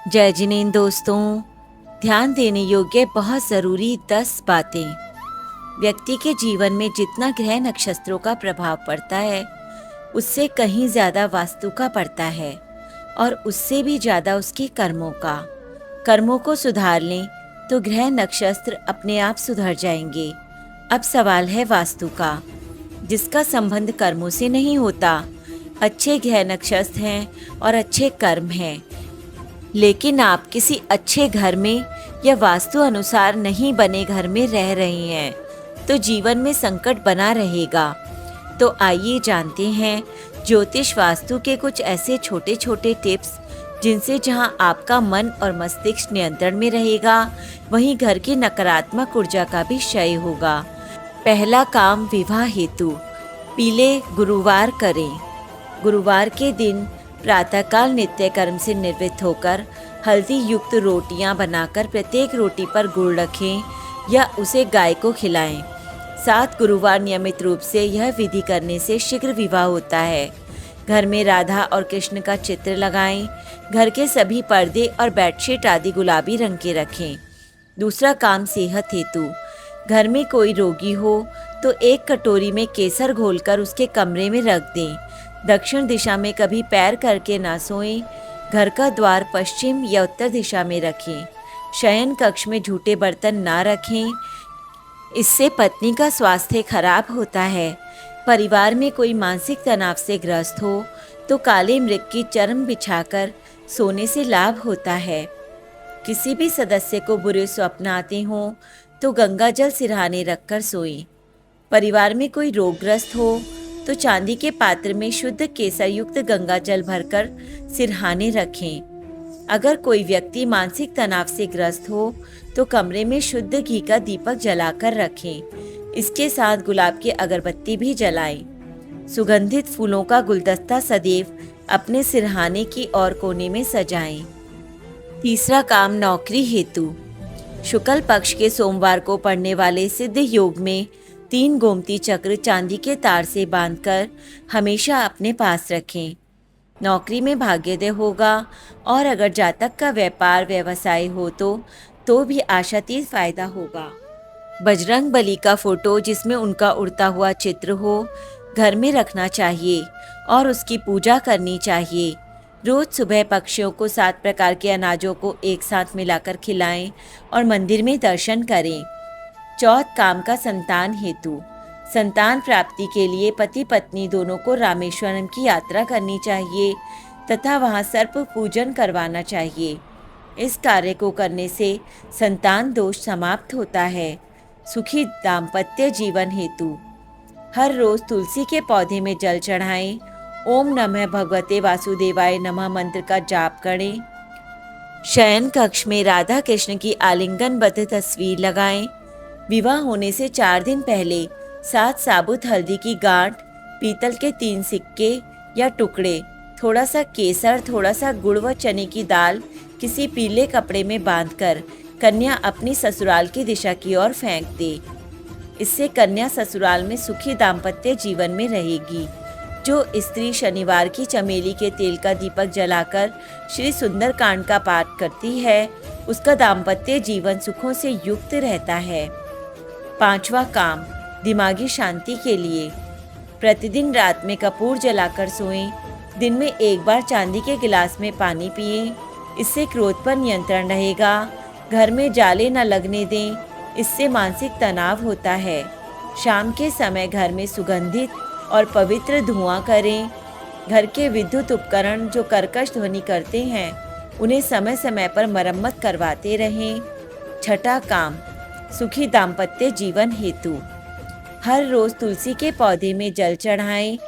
जय जिनेंद्र दोस्तों, ध्यान देने योग्य बहुत ज़रूरी 10 बातें। व्यक्ति के जीवन में जितना ग्रह नक्षत्रों का प्रभाव पड़ता है उससे कहीं ज़्यादा वास्तु का पड़ता है और उससे भी ज़्यादा उसके कर्मों का। कर्मों को सुधार लें तो ग्रह नक्षत्र अपने आप सुधर जाएंगे। अब सवाल है वास्तु का, जिसका संबंध कर्मों से नहीं होता। अच्छे ग्रह नक्षत्र हैं और अच्छे कर्म हैं, लेकिन आप किसी अच्छे घर में या वास्तु अनुसार नहीं बने घर में रह रहे हैं तो जीवन में संकट बना रहेगा। तो आइए जानते हैं ज्योतिष वास्तु के कुछ ऐसे छोटे छोटे टिप्स जिनसे जहां आपका मन और मस्तिष्क नियंत्रण में रहेगा वहीं घर की नकारात्मक ऊर्जा का भी क्षय होगा। पहला काम, विवाह हेतु पीले गुरुवार करें। गुरुवार के दिन प्रातःकाल नित्य कर्म से निवृत्त होकर हल्दी युक्त रोटियां बनाकर प्रत्येक रोटी पर गुड़ रखें या उसे गाय को खिलाएं। 7 गुरुवार नियमित रूप से यह विधि करने से शीघ्र विवाह होता है। घर में राधा और कृष्ण का चित्र लगाएं। घर के सभी पर्दे और बेडशीट आदि गुलाबी रंग के रखें। दूसरा काम, सेहत हेतु घर में कोई रोगी हो तो एक कटोरी में केसर घोलकर उसके कमरे में रख दें। दक्षिण दिशा में कभी पैर करके ना सोएं। घर का द्वार पश्चिम या उत्तर दिशा में रखें। शयन कक्ष में झूठे बर्तन ना रखें, इससे पत्नी का स्वास्थ्य खराब होता है। परिवार में कोई मानसिक तनाव से ग्रस्त हो तो काले मृग की चर्म बिछाकर सोने से लाभ होता है। किसी भी सदस्य को बुरे स्वप्न आते हों तो गंगा जल सिरहाने रखकर सोएं। परिवार में कोई रोगग्रस्त हो तो चांदी के पात्र में शुद्ध केसर युक्त गंगा जल भरकर सिरहाने रखें। अगर कोई व्यक्ति मानसिक तनाव से ग्रस्त हो तो कमरे में शुद्ध घी का दीपक जलाकर रखें। इसके साथ गुलाब की अगरबत्ती भी जलाएं। सुगंधित फूलों का गुलदस्ता सदैव अपने सिरहाने की ओर कोने में सजाएं। तीसरा काम, नौकरी हेतु शुक्ल पक्ष के सोमवार को पड़ने वाले सिद्ध योग में 3 गोमती चक्र चांदी के तार से बांधकर हमेशा अपने पास रखें। नौकरी में भाग्योदय होगा और अगर जातक का व्यापार व्यवसाय हो तो भी आशातीत फायदा होगा। बजरंग बली का फोटो जिसमें उनका उड़ता हुआ चित्र हो घर में रखना चाहिए और उसकी पूजा करनी चाहिए। रोज सुबह पक्षियों को 7 प्रकार के अनाजों को एक साथ मिलाकर खिलाएं और मंदिर में दर्शन करें। चौथ काम का, संतान हेतु संतान प्राप्ति के लिए पति पत्नी दोनों को रामेश्वरम की यात्रा करनी चाहिए तथा वहां सर्प पूजन करवाना चाहिए। इस कार्य को करने से संतान दोष समाप्त होता है। सुखी दाम्पत्य जीवन हेतु हर रोज तुलसी के पौधे में जल चढ़ाएं। ओम नमः भगवते वासुदेवाय नमः मंत्र का जाप करें। शयन कक्ष में राधा कृष्ण की आलिंगनबद्ध तस्वीर लगाएं। विवाह होने से 4 दिन पहले 7 साबुत हल्दी की गांठ, पीतल के 3 सिक्के या टुकड़े, थोड़ा सा केसर, थोड़ा सा गुड़ व चने की दाल किसी पीले कपड़े में बांधकर कन्या अपनी ससुराल की दिशा की ओर फेंक दे। इससे कन्या ससुराल में सुखी दाम्पत्य जीवन में रहेगी। जो स्त्री शनिवार की चमेली के तेल का दीपक जलाकर श्री सुंदर कांड का पाठ करती है उसका दाम्पत्य जीवन सुखों से युक्त रहता है। 5वां काम, दिमागी शांति के लिए प्रतिदिन रात में कपूर जलाकर सोएं। दिन में एक बार चांदी के गिलास में पानी पिएं। इससे क्रोध पर नियंत्रण रहेगा। घर में जाले न लगने दें, इससे मानसिक तनाव होता है। शाम के समय घर में सुगंधित और पवित्र धुआं करें। घर के विद्युत उपकरण जो कर्कश ध्वनि करते हैं उन्हें समय समय पर मरम्मत करवाते रहें। 6ठा काम, सुखी दाम्पत्य जीवन हेतु हर रोज तुलसी के पौधे में जल चढ़ाएं।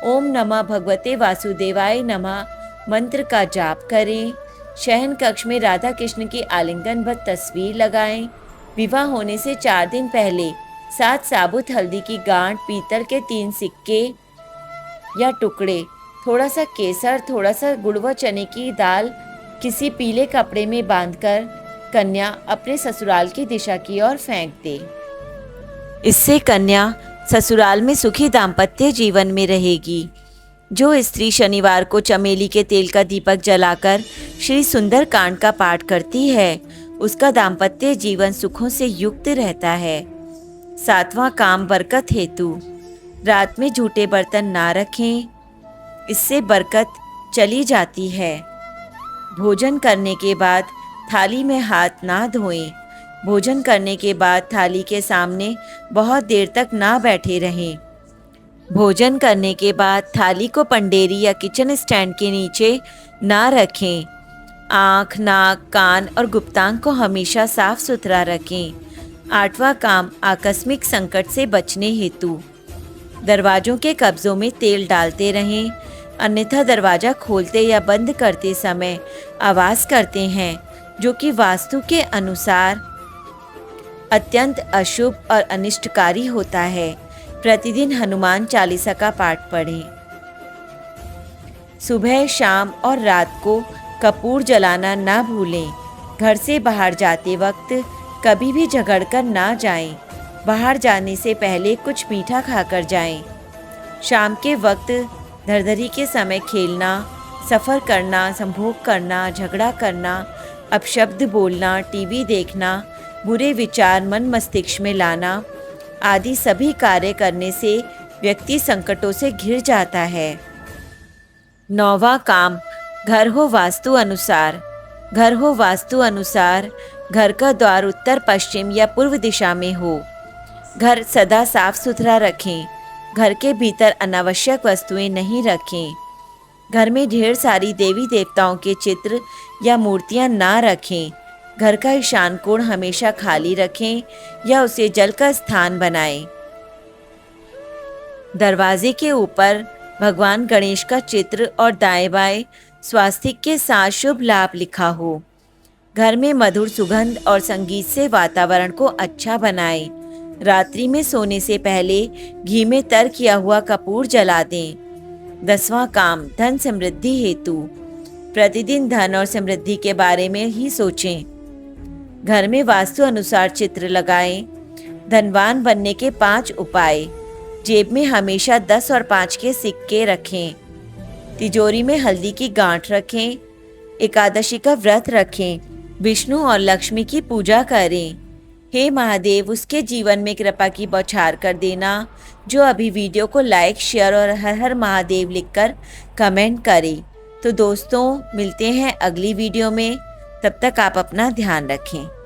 ओम नमः भगवते वासुदेवाय नमः मंत्र का जाप करें। शयन कक्ष में राधा कृष्ण की आलिंगनबद्ध तस्वीर लगाएं। विवाह होने से 4 दिन पहले 7 साबुत हल्दी की गांठ, पीतल के 3 सिक्के या टुकड़े, थोड़ा सा केसर, थोड़ा सा गुड़ व चने की दाल किसी पीले कपड़े में बांधकर कन्या अपने ससुराल की दिशा की ओर फेंक दे। इससे कन्या ससुराल में सुखी दाम्पत्य जीवन में रहेगी। जो स्त्री शनिवार को चमेली के तेल का दीपक जलाकर श्री सुंदर कांड का पाठ करती है, उसका दाम्पत्य जीवन सुखों से युक्त रहता है। 7वां काम बरकत हेतु। रात में झूठे बर्तन ना रखें, इससे बरकत चली जाती है। भोजन करने के बाद थाली में हाथ ना धोएं। भोजन करने के बाद थाली के सामने बहुत देर तक ना बैठे रहें। भोजन करने के बाद थाली को पंडेरी या किचन स्टैंड के नीचे ना रखें। आँख, नाक, कान और गुप्तांग को हमेशा साफ सुथरा रखें। 8वां काम आकस्मिक संकट से बचने हेतु। दरवाजों के कब्जों में तेल डालते रहें, अन्यथा दरवाज़ा खोलते या बंद करते समय आवाज़ करते हैं, जो कि वास्तु के अनुसार अत्यंत अशुभ और अनिष्टकारी होता है। प्रतिदिन हनुमान चालीसा का पाठ पढ़ें। सुबह, शाम और रात को कपूर जलाना ना भूलें। घर से बाहर जाते वक्त कभी भी झगड़कर ना जाएं। बाहर जाने से पहले कुछ मीठा खाकर जाएं। शाम के वक्त धरधरी के समय खेलना, सफ़र करना, संभोग करना, झगड़ा करना, अपशब्द बोलना, टीवी देखना, बुरे विचार मन मस्तिष्क में लाना आदि सभी कार्य करने से व्यक्ति संकटों से घिर जाता है। 9वां काम घर हो वास्तु अनुसार। घर हो वास्तु अनुसार घर का द्वार उत्तर, पश्चिम या पूर्व दिशा में हो। घर सदा साफ सुथरा रखें। घर के भीतर अनावश्यक वस्तुएं नहीं रखें। घर में ढेर सारी देवी देवताओं के चित्र या मूर्तियां ना रखें। घर का ईशान कोण हमेशा खाली रखें या उसे जल का स्थान बनाएं। दरवाजे के ऊपर भगवान गणेश का चित्र और दाएं बाएं स्वास्तिक के साथ शुभ लाभ लिखा हो। घर में मधुर सुगंध और संगीत से वातावरण को अच्छा बनाएं। रात्रि में सोने से पहले घी में तर किया हुआ कपूर जला दें। 10वां काम धन समृद्धि हेतु। प्रतिदिन धन और समृद्धि के बारे में ही सोचें। घर में वास्तु अनुसार चित्र लगाएं। धनवान बनने के 5 उपाय। जेब में हमेशा 10 और 5 के सिक्के रखें। तिजोरी में हल्दी की गांठ रखें। एकादशी का व्रत रखें। विष्णु और लक्ष्मी की पूजा करें। हे महादेव, उसके जीवन में कृपा की बौछार कर देना जो अभी वीडियो को लाइक, शेयर और हर हर महादेव लिखकर कमेंट करे। तो दोस्तों, मिलते हैं अगली वीडियो में। तब तक आप अपना ध्यान रखें।